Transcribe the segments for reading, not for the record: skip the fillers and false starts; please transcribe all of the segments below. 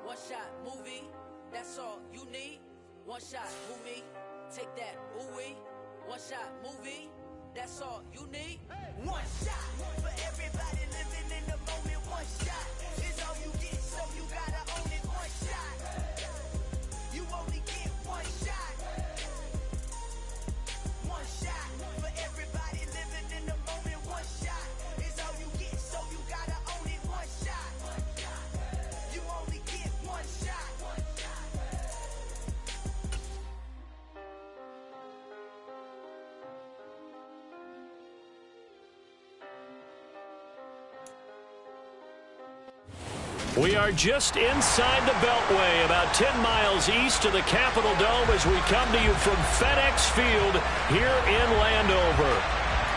One shot movie, that's all you need. One shot movie, take that ooh-wee. One shot movie, that's all you need. One shot for everybody living in the moment. One shot is all you get, so you gotta own it. One shot, you only get one shot. One shot for everybody living in the moment. One shot is all you get, so you gotta own it. One shot, you only get one shot. We are just inside the Beltway, about 10 miles east of the Capitol Dome as we come to you from FedEx Field here in Landover.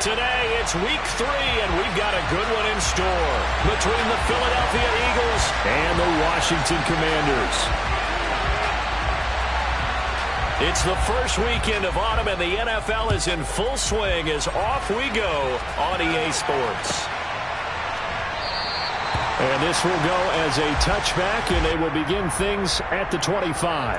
Today, it's week 3, and we've got a good one in store between the Philadelphia Eagles and the Washington Commanders. It's the first weekend of autumn, and the NFL is in full swing as off we go on EA Sports. And this will go as a touchback, and they will begin things at the 25.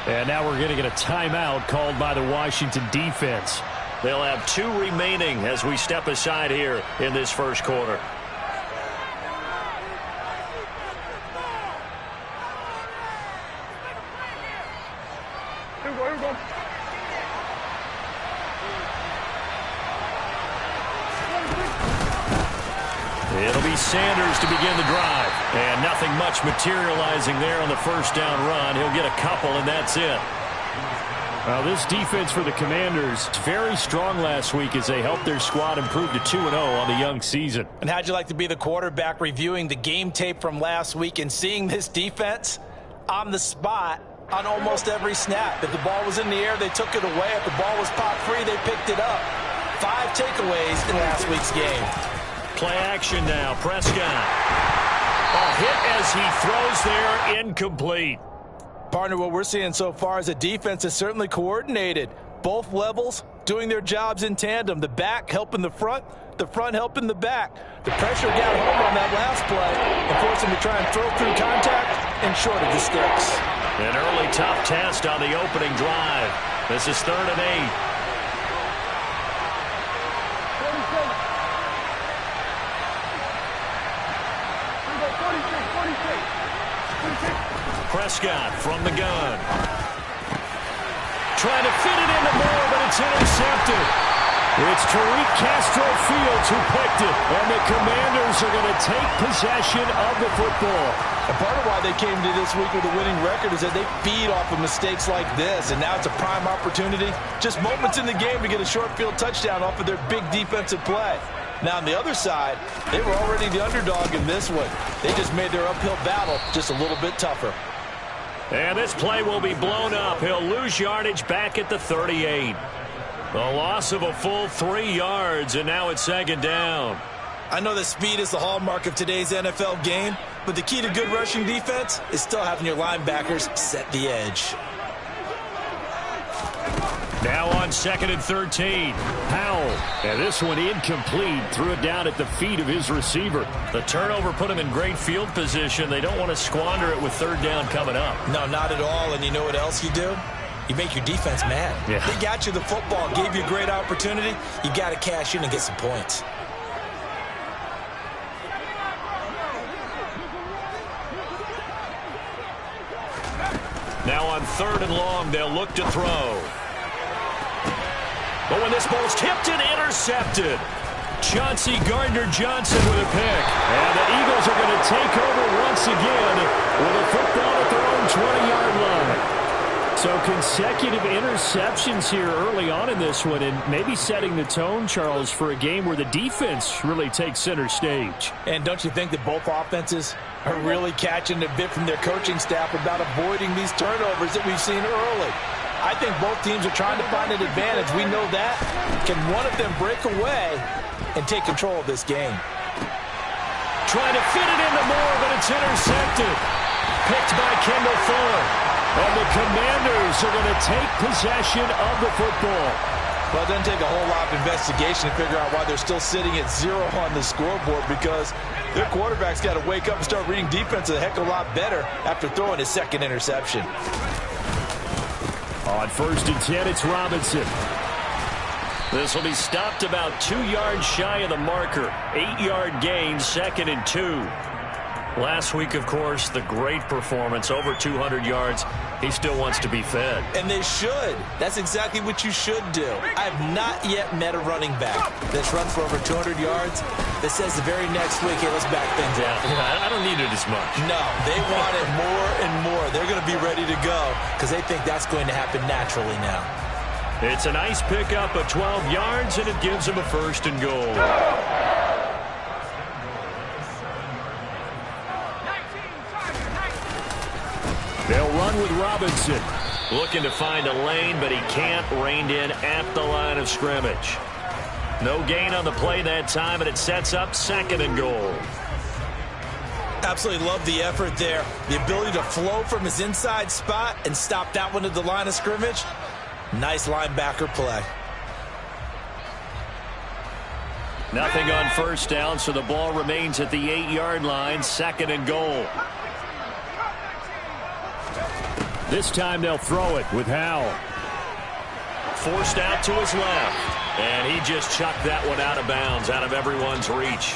And now we're going to get a timeout called by the Washington defense. They'll have 2 remaining as we step aside here in this first quarter. It'll be Sanders to begin the drive. And nothing much materializing there on the first down run. He'll get a couple, and that's it. Well, this defense for the Commanders is very strong last week as they helped their squad improve to 2-0 on the young season. And how'd you like to be the quarterback reviewing the game tape from last week and seeing this defense on the spot on almost every snap? If the ball was in the air, they took it away. If the ball was pop free, they picked it up. 5 takeaways in last week's game. Play action now. Prescott. A hit as he throws there, incomplete. Partner, what we're seeing so far is a defense is certainly coordinated. Both levels doing their jobs in tandem. The back helping the front helping the back. The pressure got home on that last play and forced him to try and throw through contact and short of the sticks. An early tough test on the opening drive. This is 3rd and 8. Prescott from the gun. Trying to fit it into Moore, but it's intercepted. It's Trac Castro Fields who picked it, and the Commanders are going to take possession of the football. And part of why they came to this week with a winning record is that they feed off of mistakes like this, and now it's a prime opportunity, just moments in the game to get a short field touchdown off of their big defensive play. Now, on the other side, they were already the underdog in this one. They just made their uphill battle just a little bit tougher. And this play will be blown up. He'll lose yardage back at the 38. The loss of a full 3 yards, and now it's 2nd down. I know that speed is the hallmark of today's NFL game, but the key to good rushing defense is still having your linebackers set the edge. Now on 2nd and 13. Powell. And this one incomplete. Threw it down at the feet of his receiver. The turnover put him in great field position. They don't want to squander it with 3rd down coming up. No, not at all. And you know what else you do? You make your defense mad. Yeah. They got you the football, gave you a great opportunity. You got to cash in and get some points. Now on 3rd and long, they'll look to throw. But when this ball's tipped and intercepted, Chauncey Gardner-Johnson with a pick. And the Eagles are going to take over once again with a football at their own 20-yard line. So consecutive interceptions here early on in this one, and maybe setting the tone, Charles, for a game where the defense really takes center stage. And don't you think that both offenses are really catching a bit from their coaching staff about avoiding these turnovers that we've seen early? I think both teams are trying to find an advantage. We know that. Can one of them break away and take control of this game? Trying to fit it into Moore, but it's intercepted. Picked by Kendall Fuller. And the Commanders are going to take possession of the football. Well, it doesn't take a whole lot of investigation to figure out why they're still sitting at 0 on the scoreboard, because their quarterback's got to wake up and start reading defense a heck of a lot better after throwing his second interception. On 1st and 10, it's Robinson. This will be stopped about 2 yards shy of the marker. 8-yard gain, 2nd and 2. Last week, of course, the great performance, over 200 yards. He still wants to be fed. And they should. That's exactly what you should do. I have not yet met a running back that's run for over 200 yards that says the very next week, hey, let's back things up. Yeah, I don't need it as much. No, they want it more and more. They're going to be ready to go because they think that's going to happen naturally now. It's a nice pickup of 12 yards, and it gives them a 1st and goal. They'll run with Robinson. Looking to find a lane, but he can't. Reined in at the line of scrimmage. No gain on the play that time, and it sets up 2nd and goal. Absolutely love the effort there. The ability to flow from his inside spot and stop that one at the line of scrimmage. Nice linebacker play. Nothing on 1st down, so the ball remains at the 8-yard line. 2nd and goal. This time they'll throw it with Howell. Forced out to his left. And he just chucked that one out of bounds, out of everyone's reach.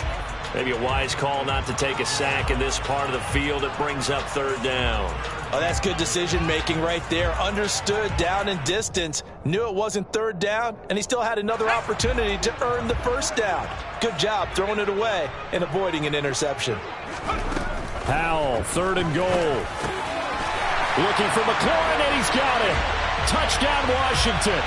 Maybe a wise call not to take a sack in this part of the field. It brings up 3rd down. Oh, that's good decision-making right there. Understood down and distance. Knew it wasn't 3rd down, and he still had another opportunity to earn the 1st down. Good job throwing it away and avoiding an interception. Howell, 3rd and goal. Looking for McLaurin, and he's got it. Touchdown, Washington.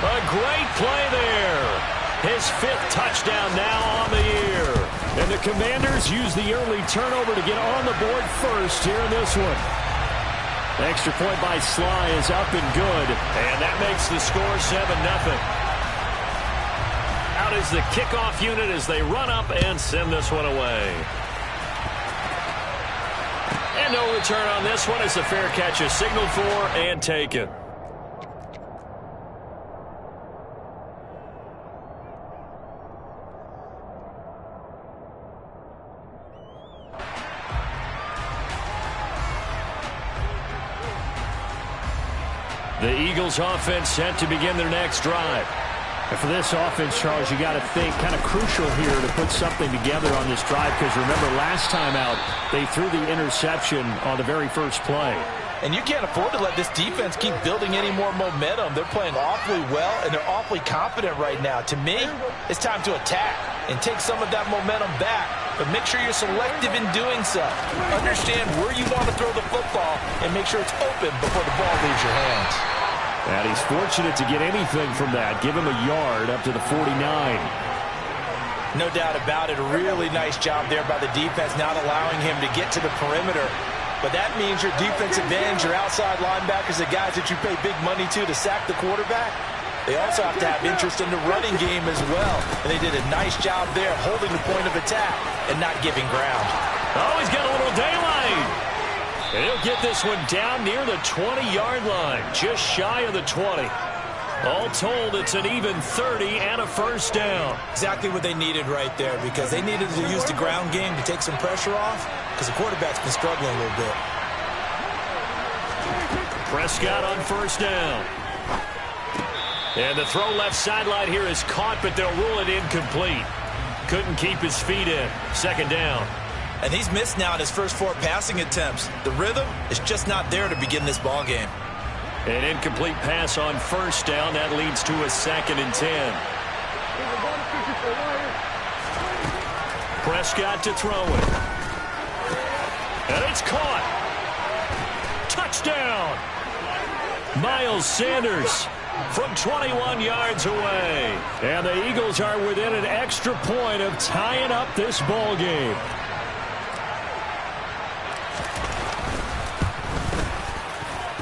A great play there. His 5th touchdown now on the year. And the Commanders use the early turnover to get on the board first here in this one. The extra point by Sly is up and good. And that makes the score 7-0. Out is the kickoff unit as they run up and send this one away. And no return on this one as the fair catch is signaled for and taken. The Eagles offense set to begin their next drive. And for this offense, Charles, you got to think kind of crucial here to put something together on this drive, because remember last time out they threw the interception on the very first play. And you can't afford to let this defense keep building any more momentum. They're playing awfully well, and they're awfully confident right now. To me, it's time to attack and take some of that momentum back. But make sure you're selective in doing so. Understand where you want to throw the football and make sure it's open before the ball leaves your hands. And he's fortunate to get anything from that. Give him a yard up to the 49. No doubt about it. A really nice job there by the defense, not allowing him to get to the perimeter. But that means your defensive ends, your outside linebackers, the guys that you pay big money to sack the quarterback, they also have to have interest in the running game as well. And they did a nice job there holding the point of attack and not giving ground. Oh, he's got a little daylight. And he'll get this one down near the 20-yard line, just shy of the 20. All told, it's an even 30 and a 1st down. Exactly what they needed right there, because they needed to use the ground game to take some pressure off, because the quarterback's been struggling a little bit. Prescott on 1st down. And the throw left sideline here is caught, but they'll rule it incomplete. Couldn't keep his feet in. 2nd down. And he's missed now in his first 4 passing attempts. The rhythm is just not there to begin this ball game. An incomplete pass on 1st down. That leads to a 2nd and 10. Prescott to throw it. And it's caught. Touchdown. Miles Sanders from 21 yards away. And the Eagles are within an extra point of tying up this ball game.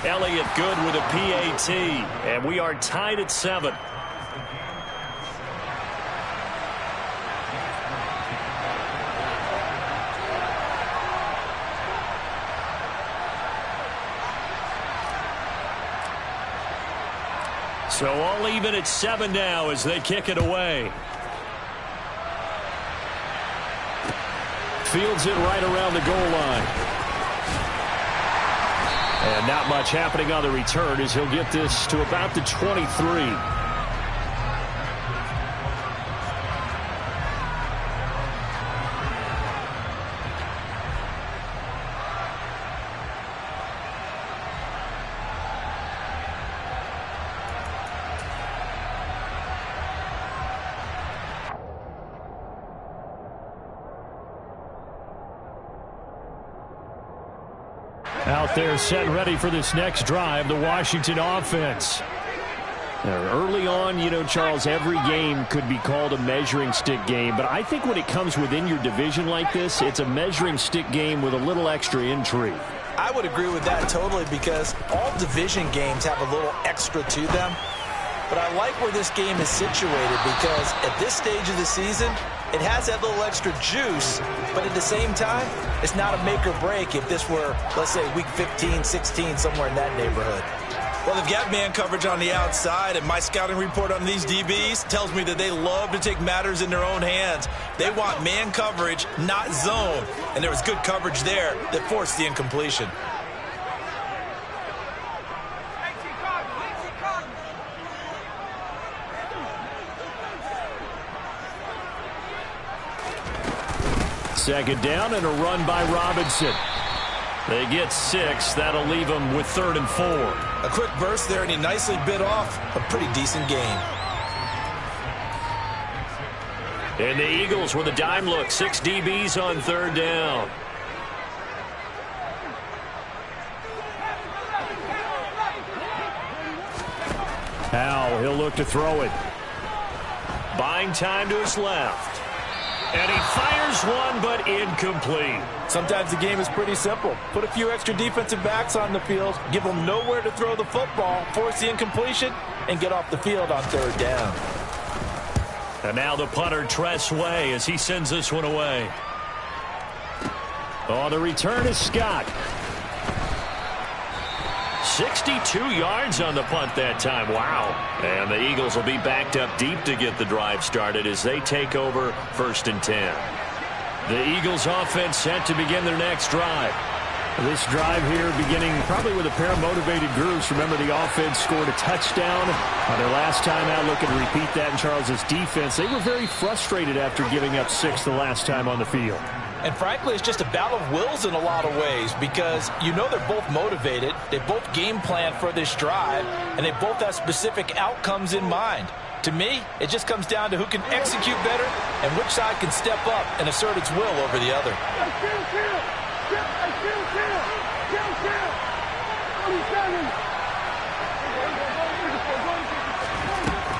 Elliott good with a PAT. And we are tied at 7. So all even at 7 now as they kick it away. Fields it right around the goal line. And not much happening on the return as he'll get this to about the 23. Out there set and ready for this next drive, the Washington offense. Early on, you know, Charles, every game could be called a measuring stick game. But I think when it comes within your division like this, it's a measuring stick game with a little extra intrigue. I would agree with that totally because all division games have a little extra to them. But I like where this game is situated because at this stage of the season, it has that little extra juice, but at the same time, it's not a make or break if this were, let's say, week 15, 16, somewhere in that neighborhood. Well, they've got man coverage on the outside, and my scouting report on these DBs tells me that they love to take matters in their own hands. They want man coverage, not zone, and there was good coverage there that forced the incompletion. Second down and a run by Robinson. They get 6. That'll leave them with 3rd and 4. A quick burst there, and he nicely bit off a pretty decent gain. And the Eagles with a dime look. 6 DBs on 3rd down. Now he'll look to throw it. Buying time to his left. And he fires one, but incomplete. Sometimes the game is pretty simple. Put a few extra defensive backs on the field, give them nowhere to throw the football, force the incompletion, and get off the field on 3rd down. And now the punter, Trac, as he sends this one away. On the return is Scott. 62 yards on the punt that time. Wow. And the Eagles will be backed up deep to get the drive started as they take over 1st and 10. The Eagles offense set to begin their next drive. This drive here beginning probably with a pair of motivated groups. Remember, the offense scored a touchdown on their last time out. Looking to repeat that in Charles's defense. They were very frustrated after giving up 6 the last time on the field. And frankly, it's just a battle of wills in a lot of ways because you know they're both motivated. They both game plan for this drive, and they both have specific outcomes in mind. To me, it just comes down to who can execute better and which side can step up and assert its will over the other.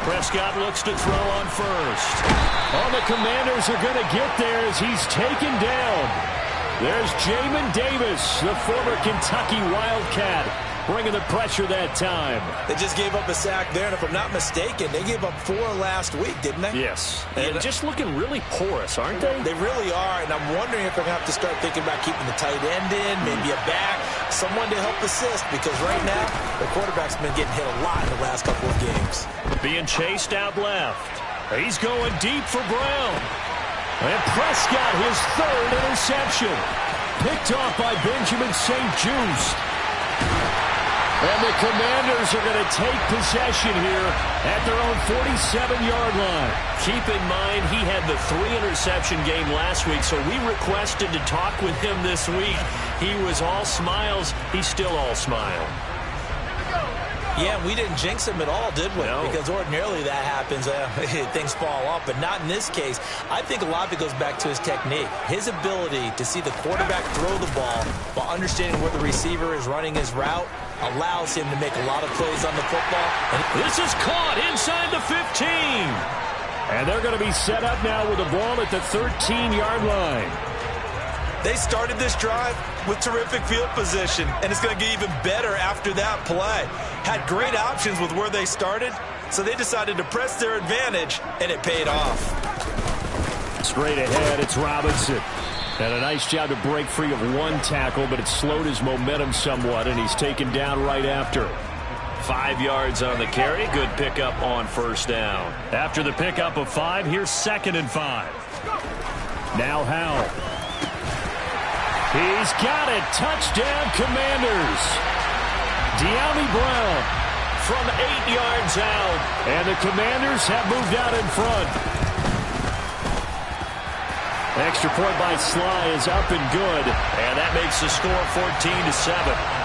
Prescott looks to throw on first. Oh, the Commanders are going to get there as he's taken down. There's Jamin Davis, the former Kentucky Wildcat, bringing the pressure that time. They just gave up a sack there, and if I'm not mistaken, they gave up 4 last week, didn't they? Yes. And just looking really porous, aren't they? They really are, and I'm wondering if they're going to have to start thinking about keeping the tight end in, maybe a back, someone to help assist, because right now, the quarterback's been getting hit a lot in the last couple of games. Being chased out left. He's going deep for Brown. And Prescott, his 3rd interception. Picked off by Benjamin St-Juste. And the Commanders are going to take possession here at their own 47-yard line. Keep in mind, he had the 3-interception game last week, so we requested to talk with him this week. He was all smiles. He's still all smile. Yeah, we didn't jinx him at all, did we? No. Because ordinarily that happens, things fall off, but not in this case. I think a lot of it goes back to his technique. His ability to see the quarterback throw the ball while understanding where the receiver is running his route allows him to make a lot of plays on the football. This is caught inside the 15. And they're going to be set up now with the ball at the 13-yard line. They started this drive with terrific field position, and it's going to get even better after that play. Had great options with where they started, so they decided to press their advantage, and it paid off. Straight ahead, it's Robinson. And a nice job to break free of one tackle, but it slowed his momentum somewhat, and he's taken down right after. 5 yards on the carry. Good pickup on first down. After the pickup of 5, here's 2nd and 5. Now Howell. He's got it. Touchdown, Commanders. De'Ami Brown from 8 yards out. And the Commanders have moved out in front. Extra point by Sly is up and good. And that makes the score 14-7.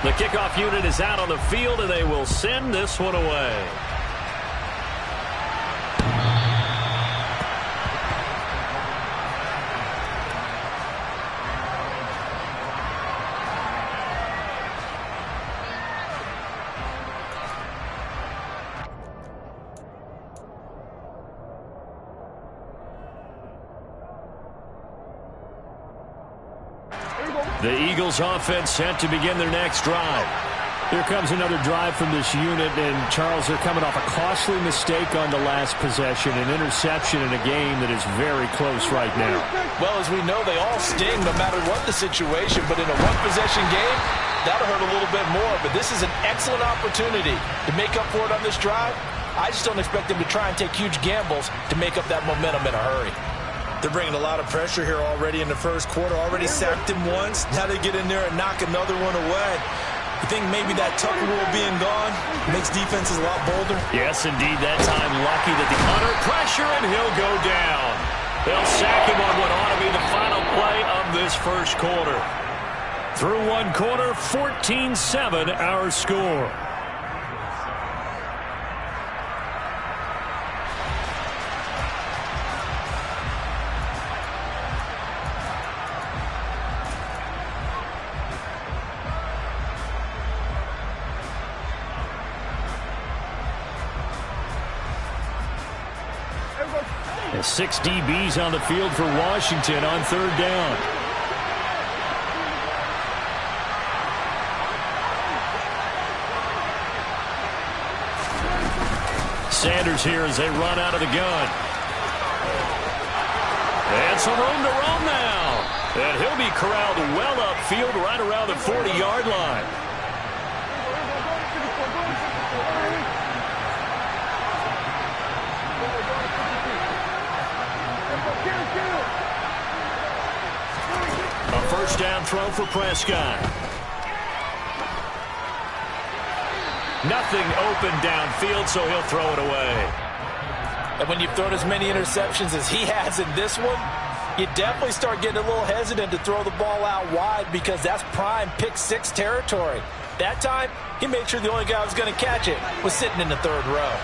The kickoff unit is out on the field, and they will send this one away. The Eagles offense set to begin their next drive. Here comes another drive from this unit, and Charles, they're coming off a costly mistake on the last possession, an interception in a game that is very close right now. Well, as we know, they all sting no matter what the situation, but in a one-possession game, that'll hurt a little bit more. But this is an excellent opportunity to make up for it on this drive. I just don't expect them to try and take huge gambles to make up that momentum in a hurry. They're bringing a lot of pressure here already in the first quarter. Already sacked him once. Now they get in there and knock another one away. You think maybe that Tucker rule being gone makes defenses a lot bolder? Yes, indeed. That time lucky that the under pressure, and he'll go down. They'll sack him on what ought to be the final play of this first quarter. Through one quarter, 14-7 our score. And 6 DBs on the field for Washington on 3rd down. Sanders here as they run out of the gun. And some room to roam now. And he'll be corralled well upfield right around the 40-yard line. A first down throw for Prescott. Nothing open downfield, so he'll throw it away. And when you've thrown as many interceptions as he has in this one, you definitely start getting a little hesitant to throw the ball out wide because that's prime pick-6 territory. That time, he made sure the only guy who was going to catch it was sitting in the 3rd row.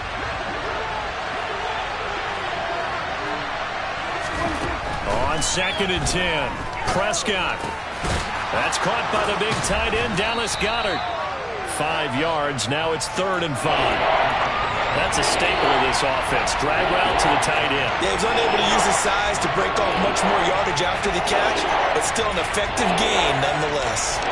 On 2nd and 10, Prescott. That's caught by the big tight end, Dallas Goedert. 5 yards. Now it's 3rd and 5. That's a staple of this offense. Drag route to the tight end. Yeah, he's unable to use his size to break off much more yardage after the catch, but still an effective gain nonetheless.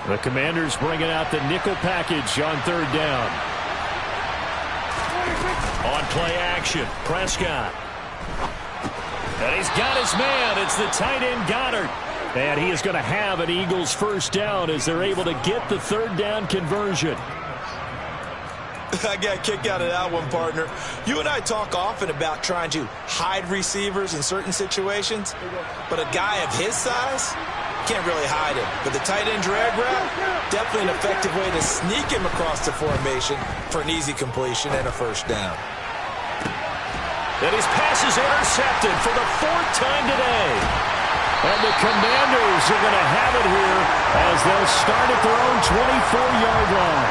The Commanders bringing out the nickel package on 3rd down. On play action, Prescott. And he's got his man. It's the tight end, Goddard. And he is going to have an Eagles first down as they're able to get the 3rd down conversion. I got a kick out of that one, partner. You and I talk often about trying to hide receivers in certain situations, but a guy of his size can't really hide him. But the tight end drag route, definitely an effective way to sneak him across the formation for an easy completion and a first down. And his pass is intercepted for the 4th time today. And the Commanders are going to have it here as they'll start at their own 24-yard line.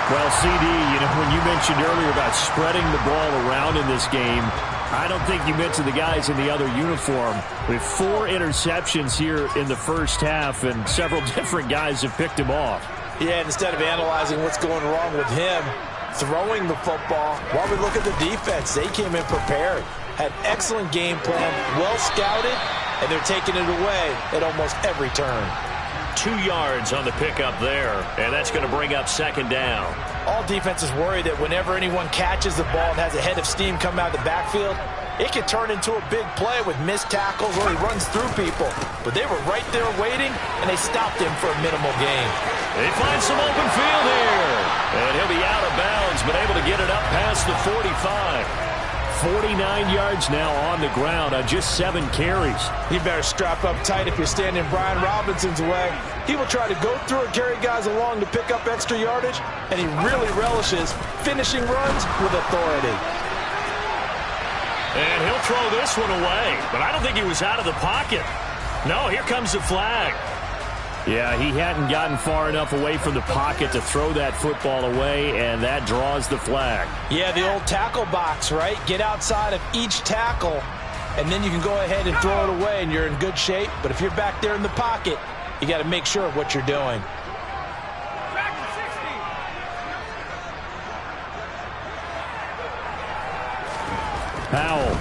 Well, CD, when you mentioned earlier about spreading the ball around in this game, I don't think you mentioned the guys in the other uniform. With 4 interceptions here in the first half, and several different guys have picked him off. Yeah, instead of analyzing what's going wrong with him, throwing the football, while we look at the defense, they came in prepared, had excellent game plan, well scouted, and they're taking it away at almost every turn. 2 yards on the pickup there, and that's going to bring up second down. All defenses worry that whenever anyone catches the ball and has a head of steam come out of the backfield, it can turn into a big play with missed tackles or he runs through people. But they were right there waiting, and they stopped him for a minimal gain. They find some open field here, and he'll be out of bounds, but able to get it up past the 45. 49 yards now on the ground on just 7 carries. You better strap up tight if you're standing Brian Robinson's way. He will try to go through and carry guys along to pick up extra yardage, and he really relishes finishing runs with authority. And he'll throw this one away, but I don't think he was out of the pocket. No, here comes the flag. Yeah, he hadn't gotten far enough away from the pocket to throw that football away, and that draws the flag. Yeah, the old tackle box, right? Get outside of each tackle, and then you can go ahead and throw it away, and you're in good shape. But if you're back there in the pocket, you got to make sure of what you're doing. Powell.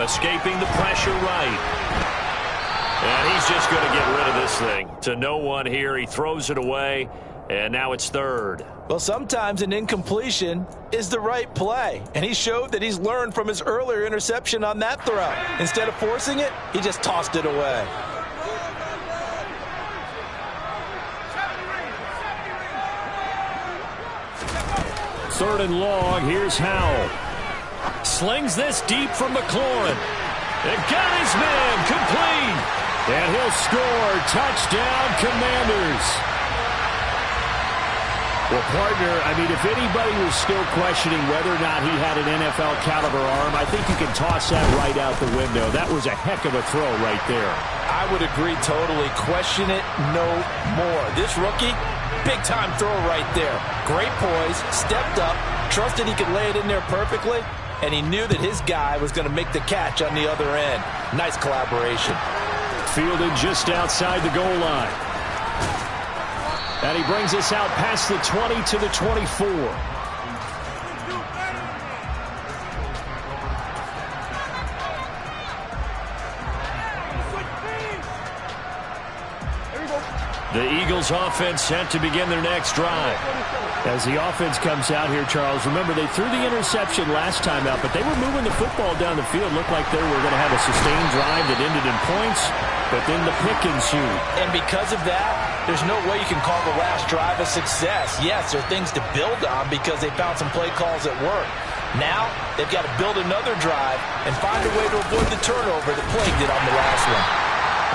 Escaping the pressure right. And he's just going to get rid of this thing. To no one here. He throws it away, and now it's third. Well, sometimes an incompletion is the right play, and he showed that he's learned from his earlier interception on that throw. Instead of forcing it, he just tossed it away. Third and long. Here's Howell. Slings this deep from McLaurin. And got his man complete. And he'll score. Touchdown, Commanders. Well, partner, I mean, if anybody was still questioning whether or not he had an NFL caliber arm, I think you can toss that right out the window. That was a heck of a throw right there. I would agree totally. Question it no more. This rookie, big-time throw right there. Great poise, stepped up, trusted he could lay it in there perfectly, and he knew that his guy was going to make the catch on the other end. Nice collaboration. Fielded just outside the goal line. And he brings us out past the 20 to the 24. The Eagles offense set to begin their next drive. As the offense comes out here, Charles, remember they threw the interception last time out, but they were moving the football down the field. Looked like they were going to have a sustained drive that ended in points, but then the pick ensued. And because of that, there's no way you can call the last drive a success. Yes, there are things to build on because they found some play calls that work. Now, they've got to build another drive and find a way to avoid the turnover that plagued it on the last one.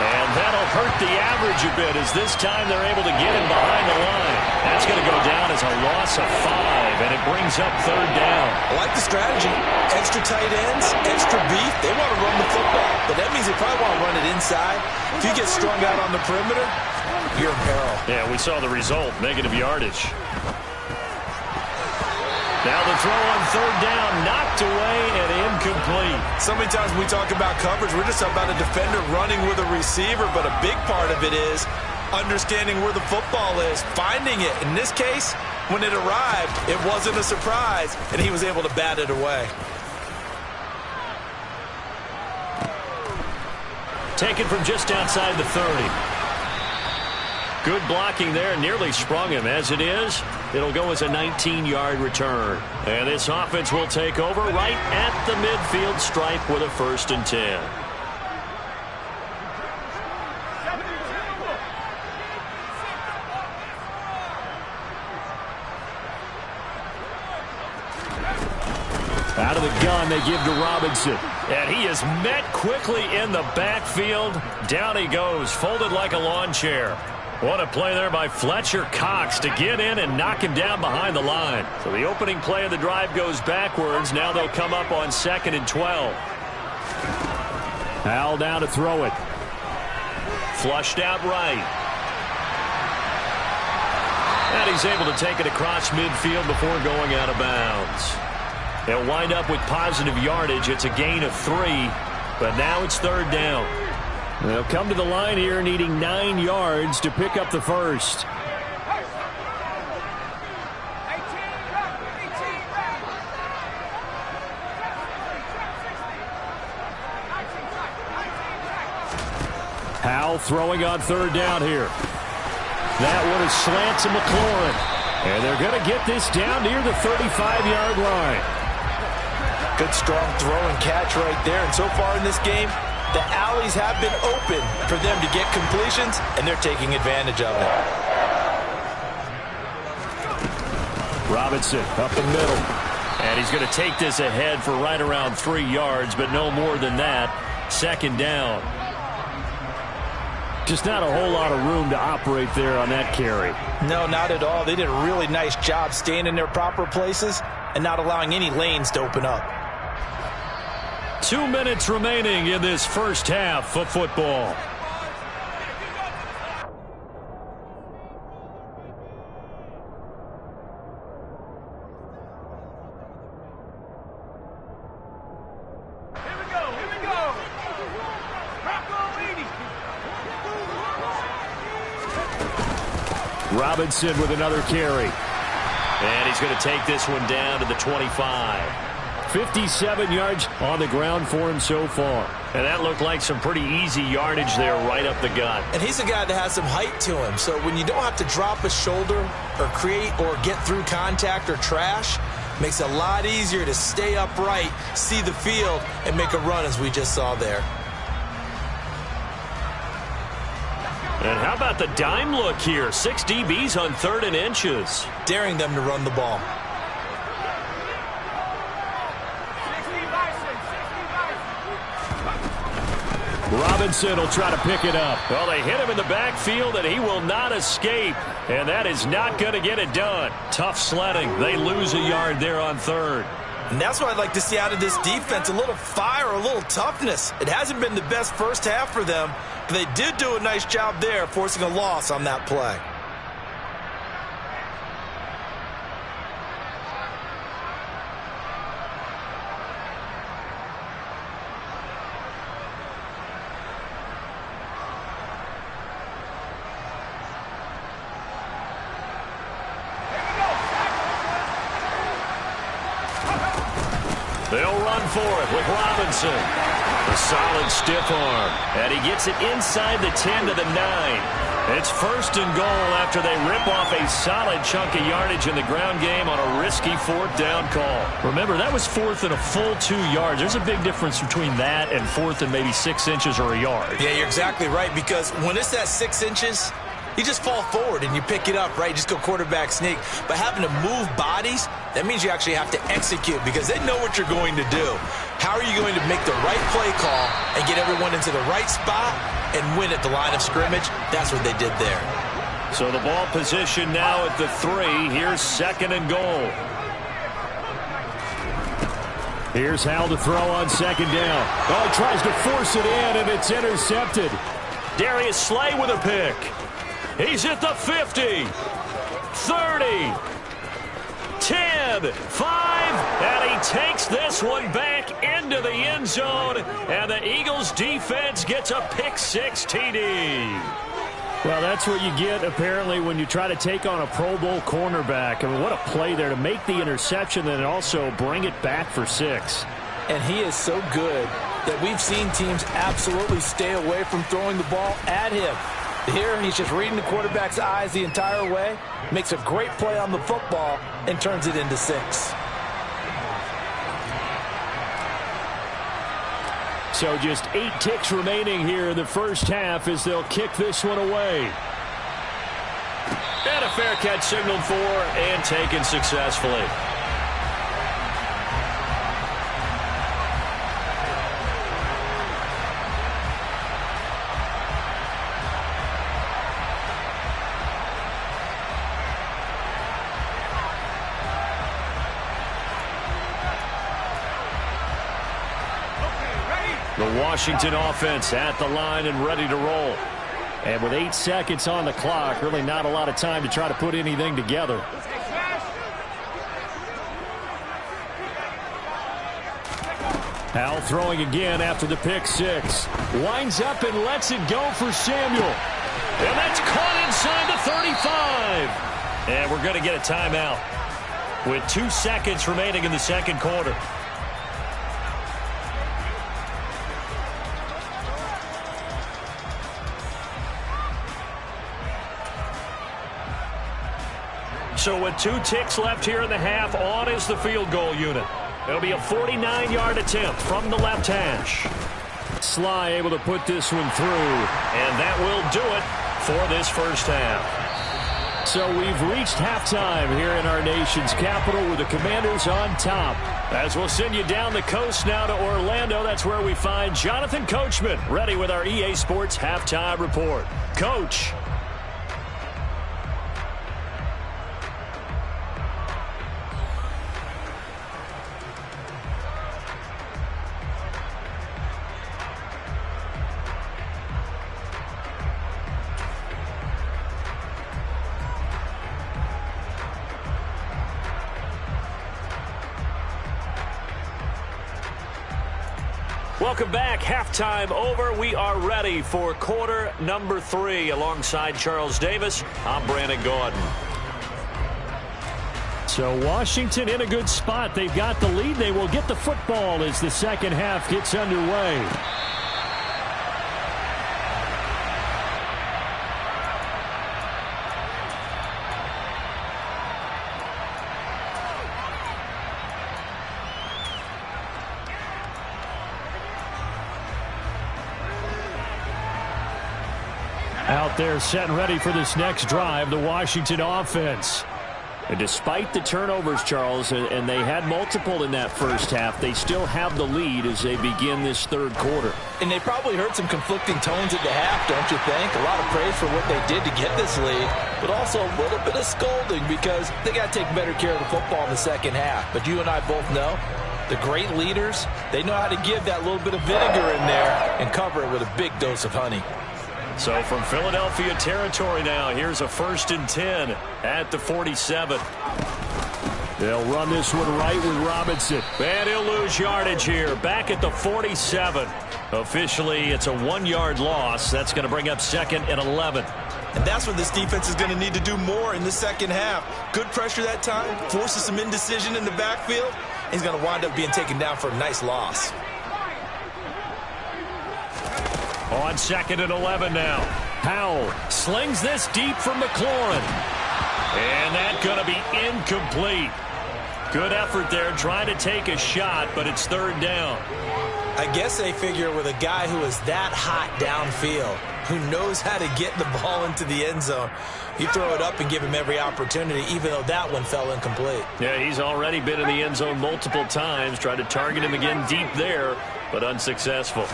And that'll hurt the average a bit as this time they're able to get him behind the line. That's going to go down as a loss of 5, and it brings up third down. I like the strategy. Extra tight ends, extra beef. They want to run the football, but that means they probably want to run it inside. If you get strung out on the perimeter, you're in peril. Yeah, we saw the result, negative yardage. Now the throw on third down, knocked away and incomplete. So many times when we talk about coverage, we're just talking about a defender running with a receiver, but a big part of it is understanding where the football is, finding it. In this case, when it arrived, it wasn't a surprise, and he was able to bat it away. Taken from just outside the 30. Good blocking there, nearly sprung him. As it is, it'll go as a 19-yard return. And this offense will take over right at the midfield stripe with a 1st and 10. Out of the gun, they give to Robinson. And he is met quickly in the backfield. Down he goes, folded like a lawn chair. What a play there by Fletcher Cox to get in and knock him down behind the line. So the opening play of the drive goes backwards. Now they'll come up on 2nd and 12. Howell down to throw it. Flushed out right. And he's able to take it across midfield before going out of bounds. They'll wind up with positive yardage. It's a gain of 3, but now it's 3rd down. They'll come to the line here needing 9 yards to pick up the first. Howell throwing on 3rd down here. That one is slants to McLaurin. And they're going to get this down near the 35-yard line. Good strong throw and catch right there. And so far in this game, the alleys have been open for them to get completions, and they're taking advantage of it. Robinson up the middle. And he's going to take this ahead for right around 3 yards, but no more than that. 2nd down. Just not a whole lot of room to operate there on that carry. No, not at all. They did a really nice job staying in their proper places and not allowing any lanes to open up. 2 minutes remaining in this first half of football. Robinson with another carry. And he's going to take this one down to the 25. 57 yards on the ground for him so far. And that looked like some pretty easy yardage there right up the gut. And he's a guy that has some height to him. So when you don't have to drop a shoulder or create or get through contact or trash, makes it a lot easier to stay upright, see the field, and make a run as we just saw there. And how about the dime look here? 6 DBs on 3rd and inches. Daring them to run the ball. Robinson will try to pick it up. Well, they hit him in the backfield, and he will not escape. And that is not going to get it done. Tough sledding. They lose a yard there on 3rd. And that's what I'd like to see out of this defense, a little fire, a little toughness. It hasn't been the best first half for them, but they did do a nice job there, forcing a loss on that play. They'll run for it with Robinson. A solid stiff arm. And he gets it inside the 10 to the 9. It's 1st and goal after they rip off a solid chunk of yardage in the ground game on a risky 4th down call. Remember, that was 4th and a full 2 yards. There's a big difference between that and 4th and maybe 6 inches or a yard. Yeah, you're exactly right, because when it's at 6 inches, you just fall forward and you pick it up, right? You just go quarterback sneak. But having to move bodies, that means you actually have to execute because they know what you're going to do. How are you going to make the right play call and get everyone into the right spot and win at the line of scrimmage? That's what they did there. So the ball position now at the 3. Here's 2nd and goal. Here's Howell to throw on 2nd down. Oh, he tries to force it in, and it's intercepted. Darius Slay with a pick. He's at the 50, 30, 10, 5, and he takes this one back into the end zone, and the Eagles defense gets a pick-6 TD. Well, that's what you get, apparently, when you try to take on a Pro Bowl cornerback. I mean, what a play there to make the interception and also bring it back for 6. And he is so good that we've seen teams absolutely stay away from throwing the ball at him. Here, he's just reading the quarterback's eyes the entire way, makes a great play on the football, and turns it into 6. So just 8 ticks remaining here in the first half as they'll kick this one away. And a fair catch signaled for and taken successfully. The Washington offense at the line and ready to roll. And with 8 seconds on the clock, really not a lot of time to try to put anything together. Howell throwing again after the pick six. Winds up and lets it go for Samuel. And that's caught inside the 35. And we're going to get a timeout with 2 seconds remaining in the second quarter. So with 2 ticks left here in the half, on is the field goal unit. It'll be a 49-yard attempt from the left hash. Sly able to put this one through, and that will do it for this first half. So we've reached halftime here in our nation's capital with the Commanders on top. As we'll send you down the coast now to Orlando, that's where we find Jonathan Coachman ready with our EA Sports Halftime Report. Coach. Welcome back. Halftime over. We are ready for quarter number 3. Alongside Charles Davis, I'm Brandon Gordon. So Washington in a good spot. They've got the lead. They will get the football as the second half gets underway. Out there set and ready for this next drive, the Washington offense. And despite the turnovers, Charles, and they had multiple in that first half, they still have the lead as they begin this third quarter. And they probably heard some conflicting tones at the half, don't you think? A lot of praise for what they did to get this lead, but also a little bit of scolding because they got to take better care of the football in the second half. But you and I both know the great leaders, they know how to give that little bit of vinegar in there and cover it with a big dose of honey. So from Philadelphia territory now, here's a 1st and 10 at the 47. They'll run this one right with Robinson. And he'll lose yardage here. Back at the 47. Officially, it's a 1-yard loss. That's going to bring up 2nd and 11. And that's what this defense is going to need to do more in the second half. Good pressure that time, forces some indecision in the backfield. He's going to wind up being taken down for a nice loss. On 2nd and 11 now. Howell slings this deep for McLaurin. And that's going to be incomplete. Good effort there trying to take a shot, but it's 3rd down. I guess they figure with a guy who is that hot downfield, who knows how to get the ball into the end zone, you throw it up and give him every opportunity, even though that one fell incomplete. Yeah, he's already been in the end zone multiple times. Tried to target him again deep there, but unsuccessful.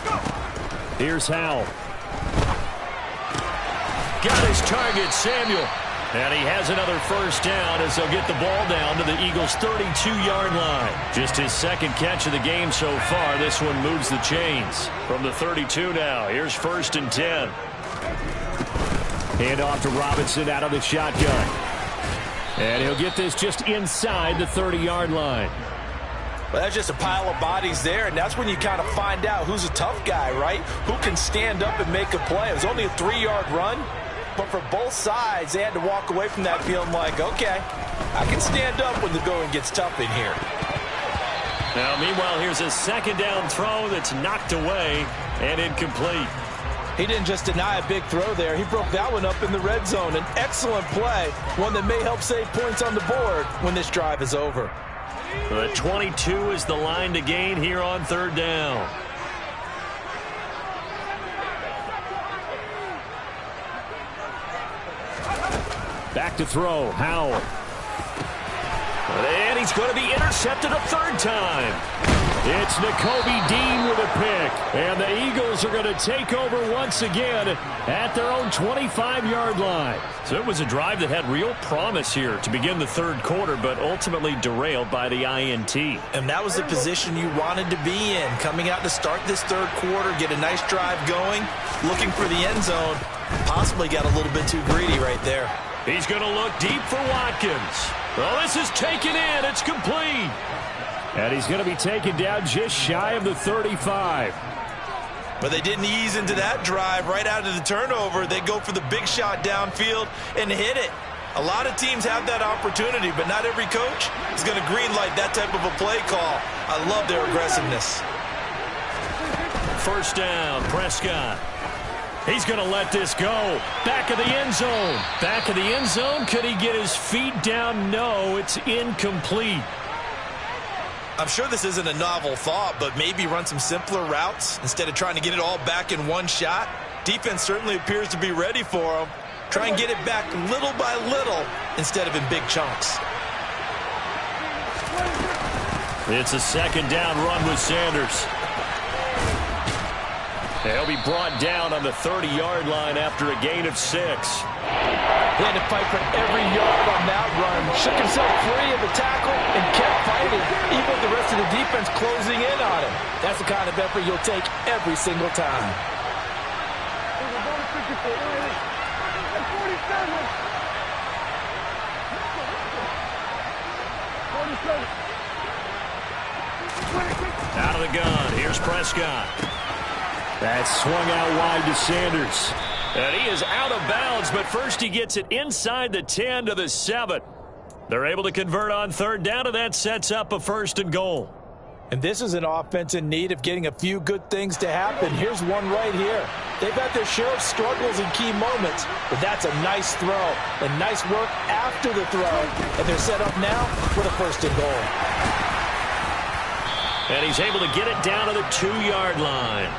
Here's Howell. Got his target, Samuel. And he has another first down as they'll get the ball down to the Eagles' 32-yard line. Just his 2nd catch of the game so far. This one moves the chains. From the 32 now, here's 1st and 10. Hand off to Robinson out of the shotgun. And he'll get this just inside the 30-yard line. Well, that's just a pile of bodies there, and that's when you kind of find out who's a tough guy, right? Who can stand up and make a play. It was only a 3-yard run, but for both sides, they had to walk away from that feeling like, okay, I can stand up when the going gets tough in here. Now, meanwhile, here's a 2nd down throw that's knocked away and incomplete. He didn't just deny a big throw there. He broke that one up in the red zone. An excellent play, one that may help save points on the board when this drive is over. The 22 is the line to gain here on 3rd down. Back to throw, Howell. And he's going to be intercepted a 3rd time. It's Nakobe Dean with a pick. And the Eagles are going to take over once again at their own 25-yard line. So it was a drive that had real promise here to begin the third quarter, but ultimately derailed by the INT. And that was the position you wanted to be in. Coming out to start this third quarter, get a nice drive going, looking for the end zone. Possibly got a little bit too greedy right there. He's going to look deep for Watkins. Oh, this is taken in. It's complete. And he's going to be taken down just shy of the 35. But they didn't ease into that drive right out of the turnover. They go for the big shot downfield and hit it. A lot of teams have that opportunity, but not every coach is going to greenlight that type of a play call. I love their aggressiveness. First down, Prescott. He's going to let this go. Back of the end zone. Back of the end zone. Could he get his feet down? No, it's incomplete. I'm sure this isn't a novel thought, but maybe run some simpler routes instead of trying to get it all back in one shot. Defense certainly appears to be ready for him. Try and get it back little by little instead of in big chunks. It's a second down run with Sanders. He'll be brought down on the 30-yard line after a gain of 6. He had to fight for every yard on that run. Shook himself free of the tackle and kept fighting, even with the rest of the defense closing in on him. That's the kind of effort you'll take every single time. Out of the gun. Here's Prescott. That's swung out wide to Sanders. And he is out of bounds, but first he gets it inside the 10 to the 7. They're able to convert on third down, and that sets up a 1st and goal. And this is an offense in need of getting a few good things to happen. Here's one right here. They've had their share of struggles in key moments, but that's a nice throw and nice work after the throw. And they're set up now with a 1st and goal. And he's able to get it down to the 2-yard line.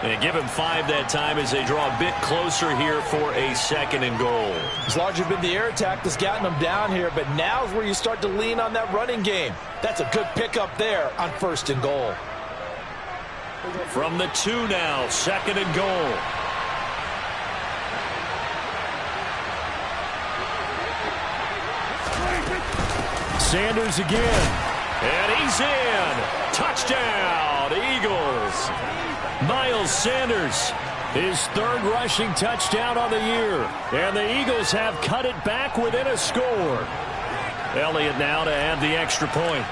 And give him 5 that time as they draw a bit closer here for a 2nd and goal. It's largely been the air attack that's gotten them down here, but now's where you start to lean on that running game. That's a good pickup there on 1st and goal. From the 2 now, 2nd and goal. Sanders again. And he's in. Touchdown, Eagles. Miles Sanders, his 3rd rushing touchdown on the year. And the Eagles have cut it back within a score. Elliott now to add the extra point.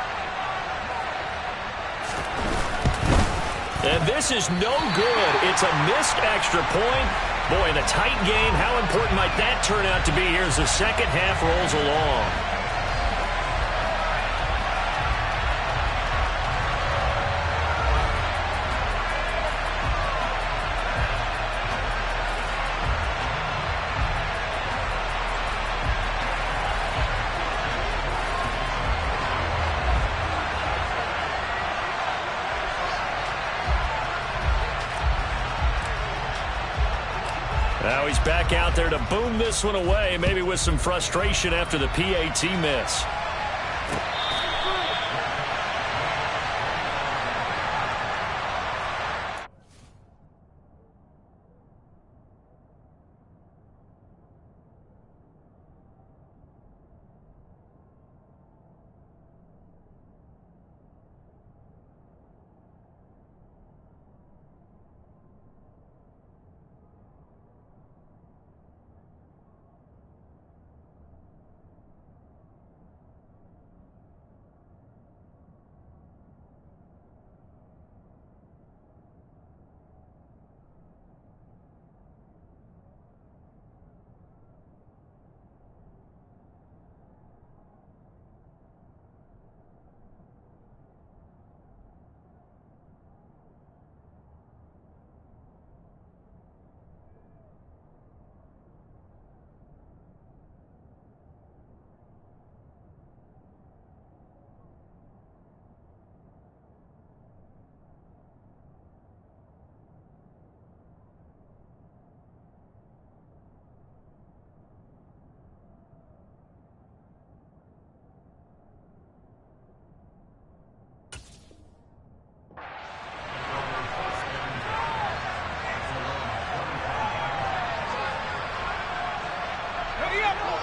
And this is no good. It's a missed extra point. Boy, in a tight game, how important might that turn out to be here as the second half rolls along? Now he's back out there to boom this one away, maybe with some frustration after the PAT miss.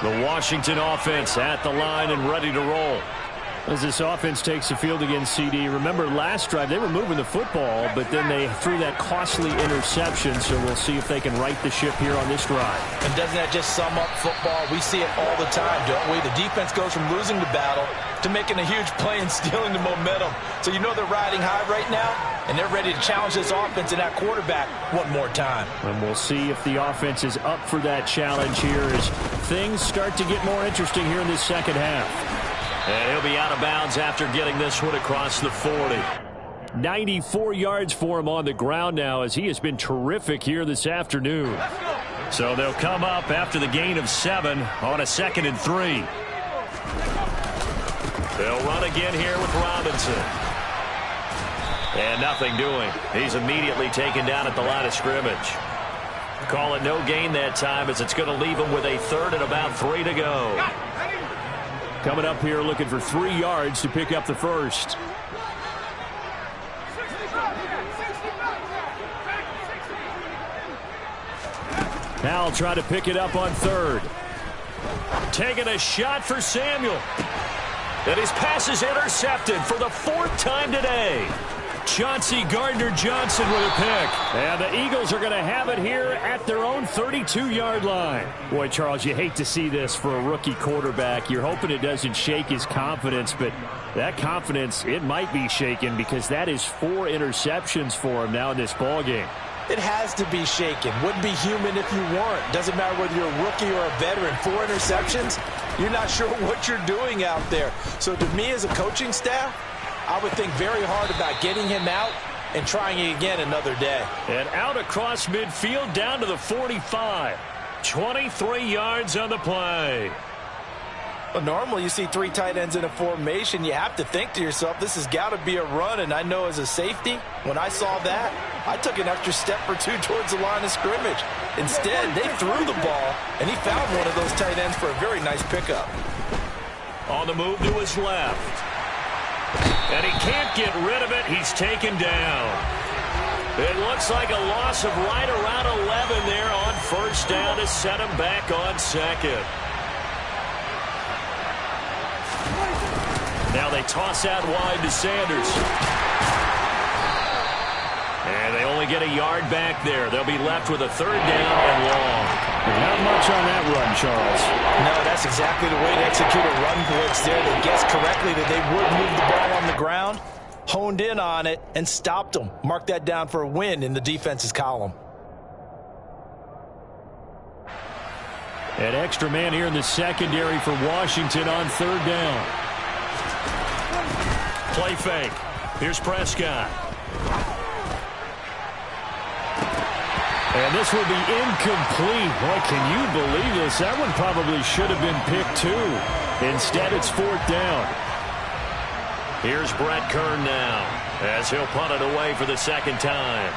The Washington offense at the line and ready to roll. As this offense takes the field against CD, remember last drive they were moving the football, but then they threw that costly interception, so we'll see if they can right the ship here on this drive. And doesn't that just sum up football? We see it all the time, don't we? The defense goes from losing the battle to making a huge play and stealing the momentum. So you know they're riding high right now, and they're ready to challenge this offense and that quarterback one more time. And we'll see if the offense is up for that challenge here as things start to get more interesting here in this second half. And he'll be out of bounds after getting this one across the 40. 94 yards for him on the ground now as he has been terrific here this afternoon. So they'll come up after the gain of 7 on a 2nd and 3. They'll run again here with Robinson. And nothing doing. He's immediately taken down at the line of scrimmage. Call it no gain that time as it's going to leave him with a 3rd and about 3 to go. Coming up here looking for 3 yards to pick up the first. Now try to pick it up on 3rd. Taking a shot for Samuel. And his pass is intercepted for the 4th time today. Chauncey Gardner-Johnson with a pick. And the Eagles are going to have it here at their own 32-yard line. Boy, Charles, you hate to see this for a rookie quarterback. You're hoping it doesn't shake his confidence, but that confidence, it might be shaken because that is 4 interceptions for him now in this ballgame. It has to be shaken. Wouldn't be human if you weren't. Doesn't matter whether you're a rookie or a veteran. 4 interceptions, you're not sure what you're doing out there. So to me as a coaching staff, I would think very hard about getting him out and trying it again another day. And out across midfield down to the 45. 23 yards on the play. Well, normally you see 3 tight ends in a formation. You have to think to yourself, this has got to be a run. And I know as a safety, when I saw that, I took an extra step or 2 towards the line of scrimmage. Instead, they threw the ball, and he found one of those tight ends for a very nice pickup. On the move to his left. And he can't get rid of it. He's taken down. It looks like a loss of right around 11 there on 1st down to set him back on 2nd. Now they toss out wide to Sanders. And they only get a yard back there. They'll be left with a 3rd down and long. Not much on that run, Charles. No, that's exactly the way to execute a run blitz there. They guessed correctly that they would move the ball on the ground, honed in on it, and stopped them. Mark that down for a win in the defense's column. An extra man here in the secondary for Washington on 3rd down. Play fake. Here's Prescott. And this will be incomplete. Boy, can you believe this? That one probably should have been picked too. Instead, it's 4th down. Here's Brett Kern now as he'll punt it away for the 2nd time.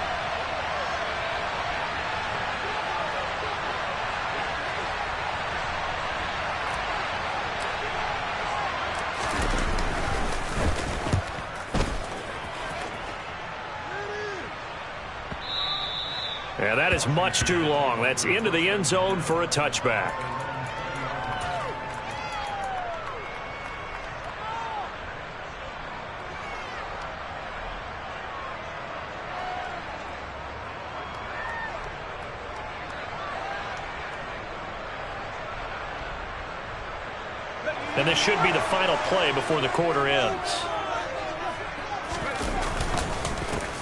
And that is much too long. That's into the end zone for a touchback. And this should be the final play before the quarter ends.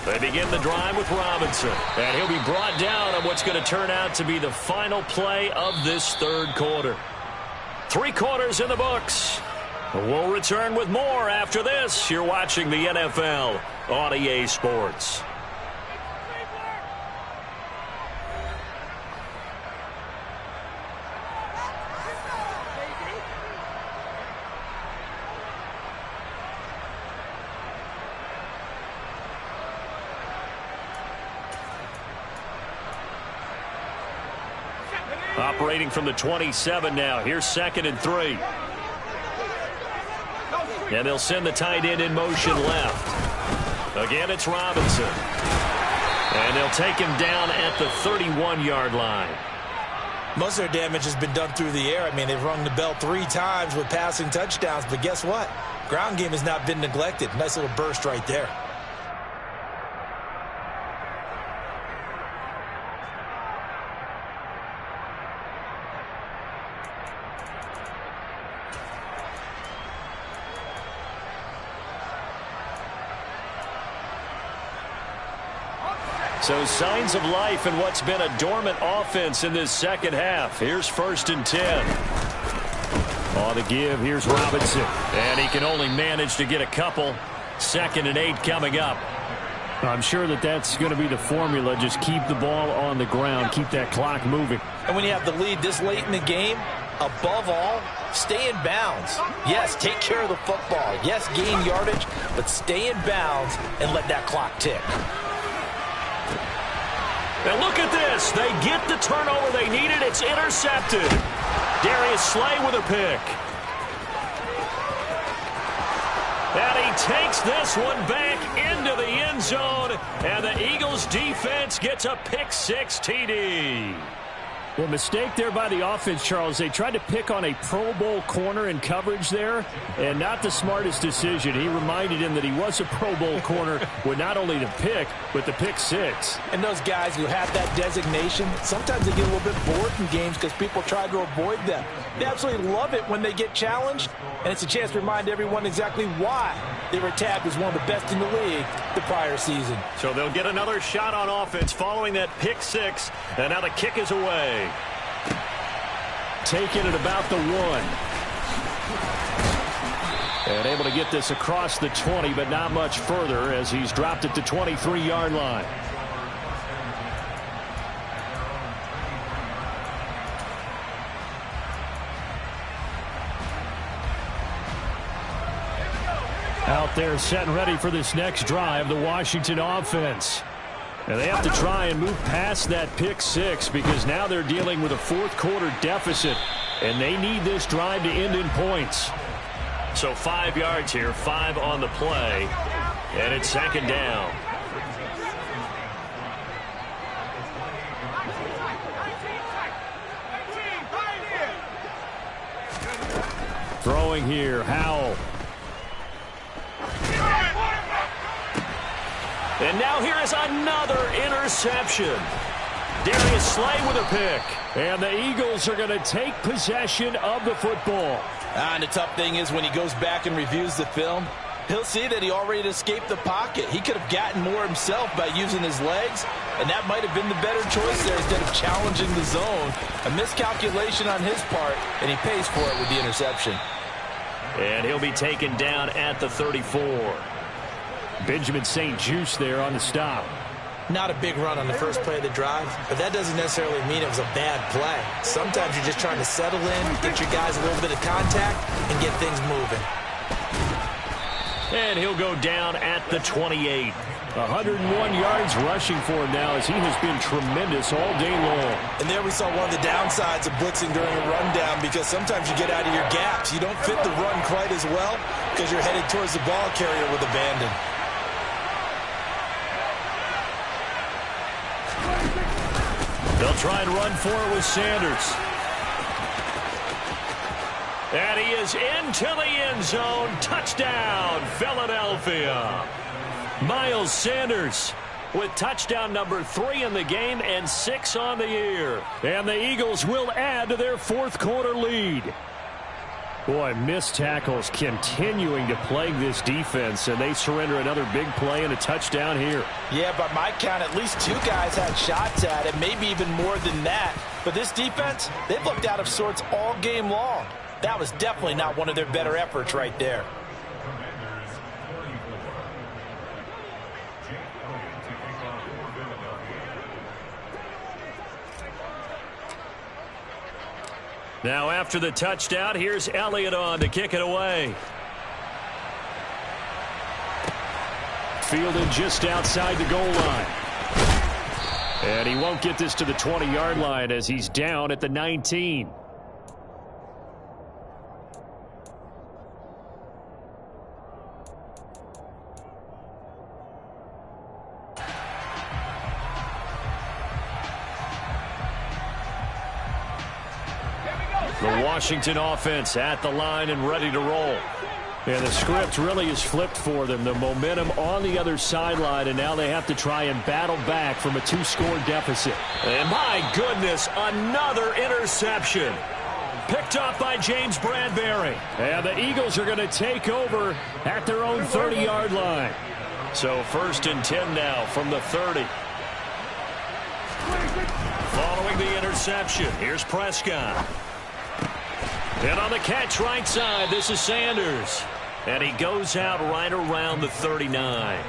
They begin the drive with Robinson. And he'll be brought down on what's going to turn out to be the final play of this 3rd quarter. 3 quarters in the books. We'll return with more after this. You're watching the NFL on EA Sports. Operating from the 27 now. Here's 2nd and 3. And they'll send the tight end in motion left. Again, it's Robinson. And they'll take him down at the 31-yard line. Most of their damage has been done through the air. I mean, they've rung the bell 3 times with passing touchdowns, but guess what? Ground game has not been neglected. Nice little burst right there. So signs of life in what's been a dormant offense in this second half. Here's 1st and 10. On the give, here's Robinson. And he can only manage to get a couple. 2nd and 8 coming up. I'm sure that's going to be the formula. Just keep the ball on the ground. Keep that clock moving. And when you have the lead this late in the game, above all, stay in bounds. Yes, take care of the football. Yes, gain yardage, but stay in bounds and let that clock tick. And look at this. They get the turnover they needed. It's intercepted. Darius Slay with a pick. And he takes this one back into the end zone. And the Eagles defense gets a pick-6 TD. Well, mistake there by the offense, Charles. They tried to pick on a Pro Bowl corner in coverage there, and not the smartest decision. He reminded him that he was a Pro Bowl corner with not only the pick, but the pick-6. And those guys who have that designation, sometimes they get a little bit bored in games because people try to avoid them. They absolutely love it when they get challenged, and it's a chance to remind everyone exactly why they were tagged as one of the best in the league the prior season. So they'll get another shot on offense following that pick-6, and now the kick is away. Taking it about the 1. And able to get this across the 20, but not much further as he's dropped at the 23-yard line. Out there set and ready for this next drive, the Washington offense. And they have to try and move past that pick-6 because now they're dealing with a 4th quarter deficit, and they need this drive to end in points. So 5 yards here, 5 on the play, and it's 2nd down. Throwing here, Howell. And now here is another interception. Darius Slay with a pick. And the Eagles are going to take possession of the football. And the tough thing is when he goes back and reviews the film, he'll see that he already escaped the pocket. He could have gotten more himself by using his legs, and that might have been the better choice there instead of challenging the zone. A miscalculation on his part, and he pays for it with the interception. And he'll be taken down at the 34. Benjamin St. Juste there on the stop. Not a big run on the first play of the drive, but that doesn't necessarily mean it was a bad play. Sometimes you're just trying to settle in, get your guys a little bit of contact, and get things moving. And he'll go down at the 28. 101 yards rushing for him now as he has been tremendous all day long. And there we saw one of the downsides of blitzing during a rundown because sometimes you get out of your gaps. You don't fit the run quite as well because you're headed towards the ball carrier with abandon. They'll try and run for it with Sanders. And he is into the end zone. Touchdown, Philadelphia. Miles Sanders with touchdown number 3 in the game and 6 on the year. And the Eagles will add to their 4th quarter lead. Boy, missed tackles continuing to plague this defense, and they surrender another big play and a touchdown here. Yeah, by my count, at least 2 guys had shots at it, maybe even more than that. But this defense, they've looked out of sorts all game long. That was definitely not one of their better efforts right there. Now after the touchdown, here's Elliott on to kick it away. Fielded just outside the goal line. And he won't get this to the 20-yard line as he's down at the 19. The Washington offense at the line and ready to roll. And the script really is flipped for them. The momentum on the other sideline, and now they have to try and battle back from a 2-score deficit. And my goodness, another interception. Picked off by James Bradbury. And the Eagles are going to take over at their own 30-yard line. So 1st and 10 now from the 30. Following the interception, here's Prescott. And on the catch right side, this is Sanders. And he goes out right around the 39.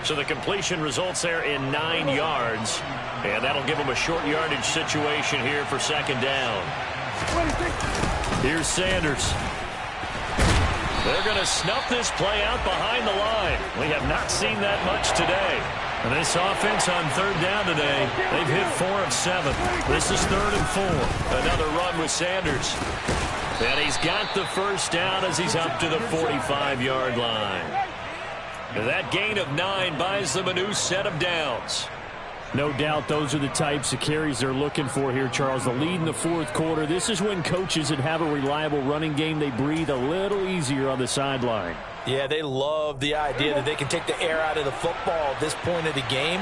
So the completion results there in 9 yards. And that'll give him a short yardage situation here for 2nd down. Here's Sanders. They're going to snuff this play out behind the line. We have not seen that much today. And this offense on 3rd down today, they've hit 4 of 7. This is 3rd and 4. Another run with Sanders. And he's got the 1st down as he's up to the 45-yard line. And that gain of 9 buys them a new set of downs. No doubt those are the types of carries they're looking for here, Charles. The lead in the 4th quarter. This is when coaches that have a reliable running game, they breathe a little easier on the sideline. Yeah, they love the idea that they can take the air out of the football at this point of the game.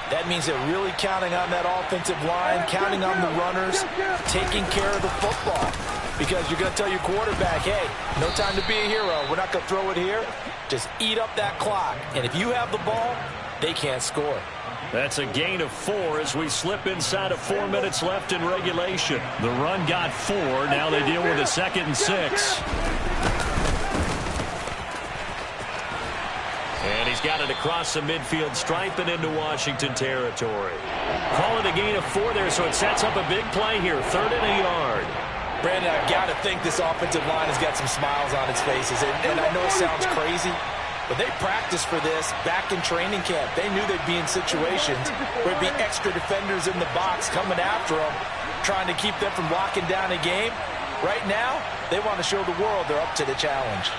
That means they're really counting on that offensive line, counting on the runners, taking care of the football. Because you're going to tell your quarterback, hey, no time to be a hero. We're not going to throw it here. Just eat up that clock. And if you have the ball, they can't score. That's a gain of 4 as we slip inside of 4 minutes left in regulation. The run got 4. Now they deal with a 2nd and 6. And he's got it across the midfield stripe and into Washington territory. Call it a gain of 4 there, so it sets up a big play here. 3rd and a yard. Brandon, I've got to think this offensive line has got some smiles on its faces. And I know it sounds crazy, but they practiced for this back in training camp. They knew they'd be in situations where there'd be extra defenders in the box coming after them, trying to keep them from locking down a game. Right now, they want to show the world they're up to the challenge.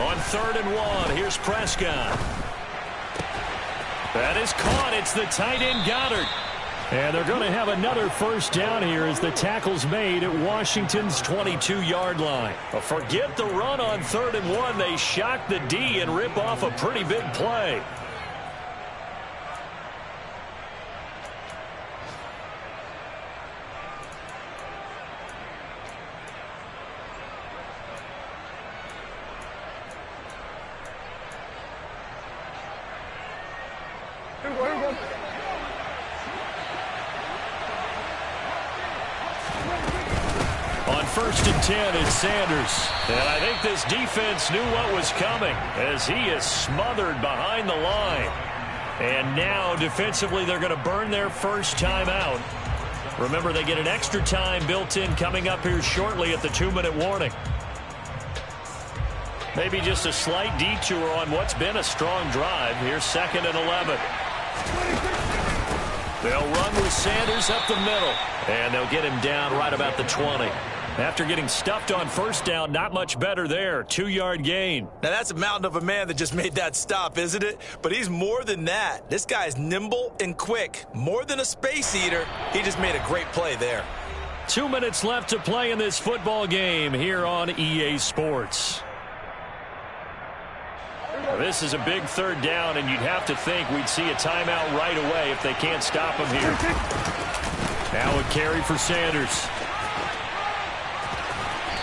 On 3rd and 1, here's Prescott. That is caught. It's the tight end Goddard. And they're going to have another 1st down here as the tackle's made at Washington's 22-yard line. But forget the run on 3rd and 1. They shock the D and rip off a pretty big play. On 1st and 10, it's Sanders. And I think this defense knew what was coming as he is smothered behind the line. And now, defensively, they're going to burn their 1st time out. Remember, they get an extra time built in coming up here shortly at the 2-minute warning. Maybe just a slight detour on what's been a strong drive. Here's 2nd and 11. They'll run with Sanders up the middle. And they'll get him down right about the 20. After getting stuffed on 1st down, not much better there. 2-yard gain. Now, that's a mountain of a man that just made that stop, isn't it? But he's more than that. This guy's nimble and quick. More than a space eater. He just made a great play there. 2 minutes left to play in this football game here on EA Sports. This is a big 3rd down, and you'd have to think we'd see a timeout right away if they can't stop him here. Now a carry for Sanders.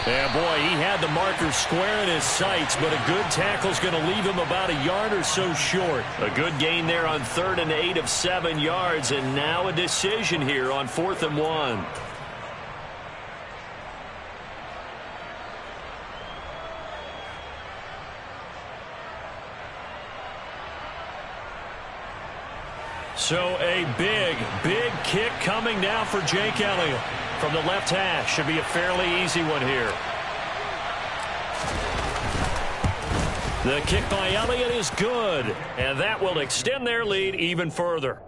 And, boy, he had the marker square in his sights, but a good tackle's going to leave him about a yard or so short. A good gain there on 3rd and 8 of 7 yards, and now a decision here on 4th and 1. So a big, big kick coming now for Jake Elliott. From the left hash, should be a fairly easy one here. The kick by Elliott is good, and that will extend their lead even further.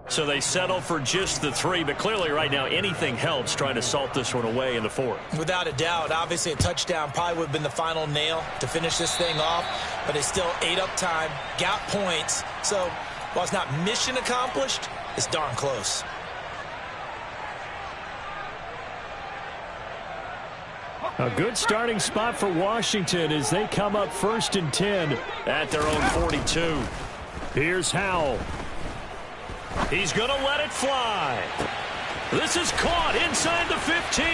So they settle for just the 3, but clearly right now anything helps trying to salt this one away in the 4th. Without a doubt, obviously a touchdown probably would have been the final nail to finish this thing off, but it's still ate up time, got points, so while it's not mission accomplished, it's darn close. A good starting spot for Washington as they come up 1st and 10 at their own 42. Here's Howell. He's going to let it fly. This is caught inside the 15.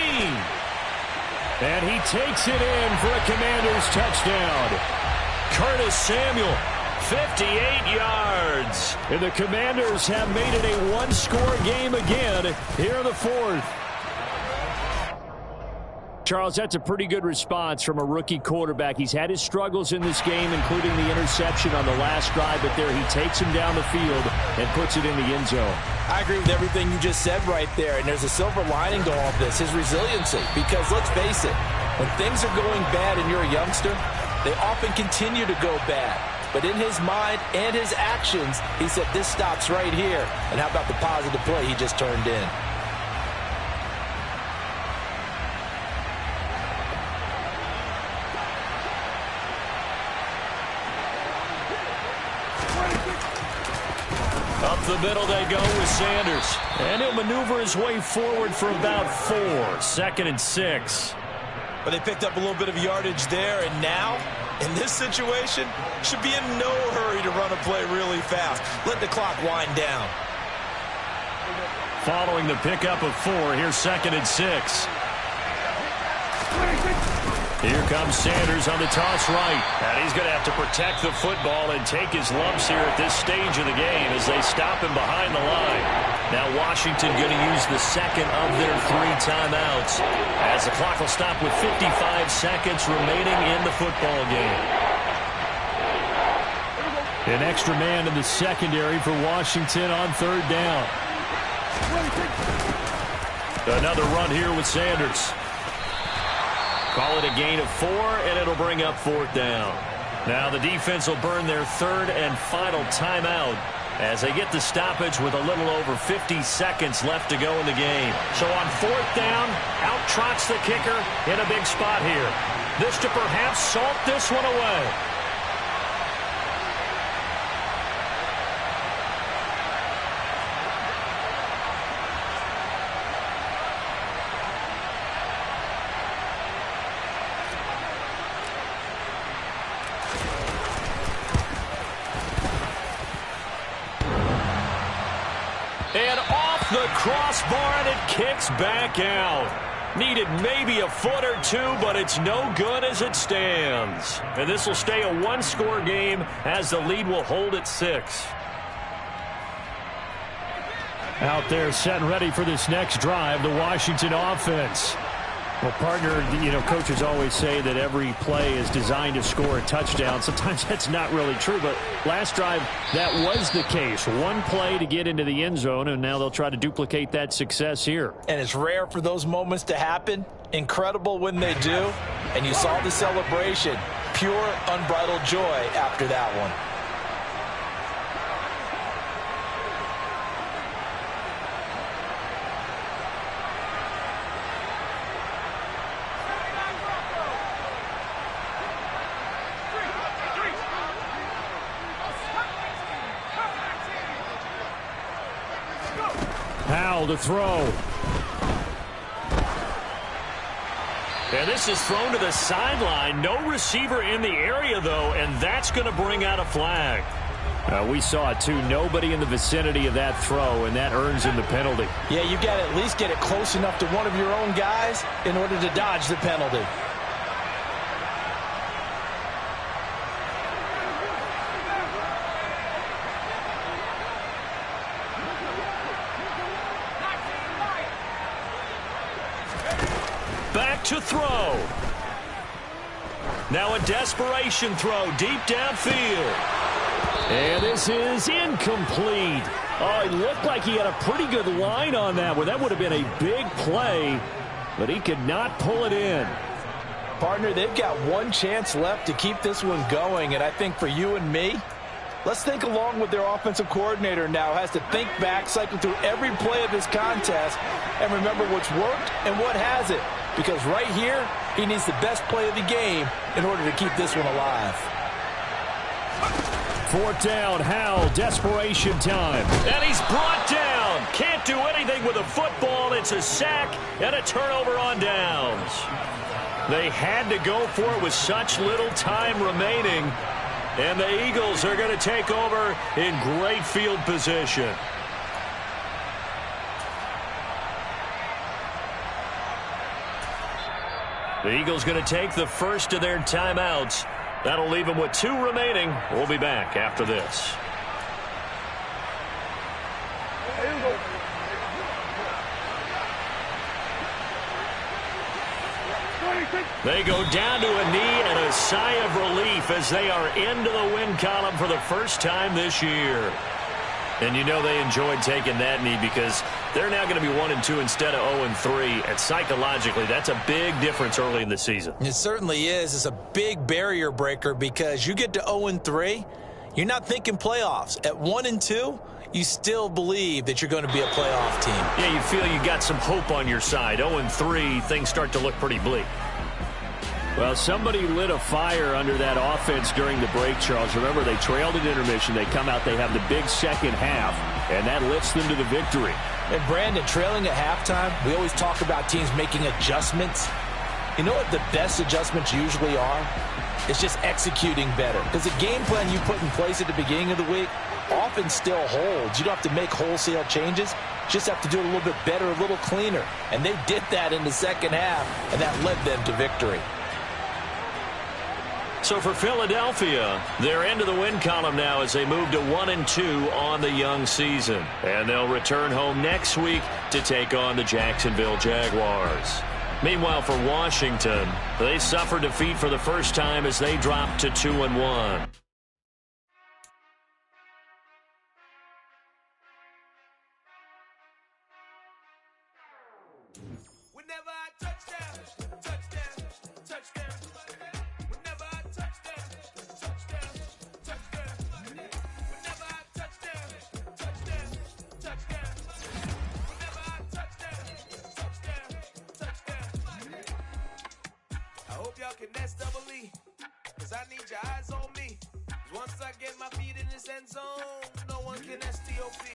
And he takes it in for a Commanders touchdown. Curtis Samuel, 58 yards. And the Commanders have made it a one-score game again here in the 4th. Charles, that's a pretty good response from a rookie quarterback. He's had his struggles in this game, including the interception on the last drive, but there he takes him down the field and puts it in the end zone. I agree with everything you just said right there, and there's a silver lining to all of this, his resiliency. Because let's face it, when things are going bad and you're a youngster, they often continue to go bad. But in his mind and his actions, he said, this stops right here. And how about the positive play he just turned in? Up the middle they go with Sanders. And he'll maneuver his way forward for about 4. 2nd and 6. But they picked up a little bit of yardage there, and now, in this situation, should be in no hurry to run a play really fast. Let the clock wind down. Following the pickup of 4, here's 2nd and 6. Here comes Sanders on the toss right. And he's going to have to protect the football and take his lumps here at this stage of the game as they stop him behind the line. Now Washington going to use the second of their 3 timeouts as the clock will stop with 55 seconds remaining in the football game. An extra man in the secondary for Washington on 3rd down. Another run here with Sanders. Call it a gain of 4, and it'll bring up 4th down. Now the defense will burn their 3rd and final timeout as they get the stoppage with a little over 50 seconds left to go in the game. So on 4th down, out trots the kicker in a big spot here. This to perhaps salt this one away. And off the crossbar, and it kicks back out. Needed maybe a foot or 2, but it's no good as it stands. And this will stay a one-score game as the lead will hold at 6. Out there set and ready for this next drive, the Washington offense. Well, partner, coaches always say that every play is designed to score a touchdown. Sometimes that's not really true, but last drive, that was the case. One play to get into the end zone, and now they'll try to duplicate that success here. And it's rare for those moments to happen. Incredible when they do. And you saw the celebration. Pure, unbridled joy after that one. Howell to throw. And this is thrown to the sideline. No receiver in the area, though, and that's going to bring out a flag. We saw it, too. Nobody in the vicinity of that throw, and that earns him the penalty. Yeah, you got to at least get it close enough to one of your own guys in order to dodge the penalty. To throw. Now a desperation throw deep downfield. And this is incomplete. Oh, it looked like he had a pretty good line on that one. That would have been a big play, but he could not pull it in. Partner, they've got one chance left to keep this one going, and I think for you and me, let's think along with their offensive coordinator now. Has to think back, cycle through every play of this contest, and remember what's worked and what hasn't. Because right here, he needs the best play of the game in order to keep this one alive. 4th down, Howell, desperation time. And he's brought down. Can't do anything with a football. It's a sack and a turnover on downs. They had to go for it with such little time remaining. And the Eagles are going to take over in great field position. The Eagles going to take the first of their timeouts. That'll leave them with 2 remaining. We'll be back after this. They go down to a knee and a sigh of relief as they are into the win column for the first time this year. And you know they enjoyed taking that knee because they're now going to be 1-2 instead of 0-3. And psychologically, that's a big difference early in the season. It certainly is. It's a big barrier breaker because you get to 0-3, you're not thinking playoffs. At 1-2, you still believe that you're going to be a playoff team. Yeah, you feel you got some hope on your side. 0-3, things start to look pretty bleak. Well, somebody lit a fire under that offense during the break, Charles. Remember, they trailed at intermission. They come out, they have the big second half, and that lifts them to the victory. And, Brandon, trailing at halftime, we always talk about teams making adjustments. You know what the best adjustments usually are? It's just executing better. Because the game plan you put in place at the beginning of the week often still holds. You don't have to make wholesale changes. You just have to do it a little bit better, a little cleaner. And they did that in the second half, and that led them to victory. So for Philadelphia, they're into the win column now as they move to 1-2 on the young season. And they'll return home next week to take on the Jacksonville Jaguars. Meanwhile, for Washington, they suffered defeat for the first time as they dropped to 2-1. Can that's double E, cause I need your eyes on me. Once I get my feet in this end zone, no one can STOP.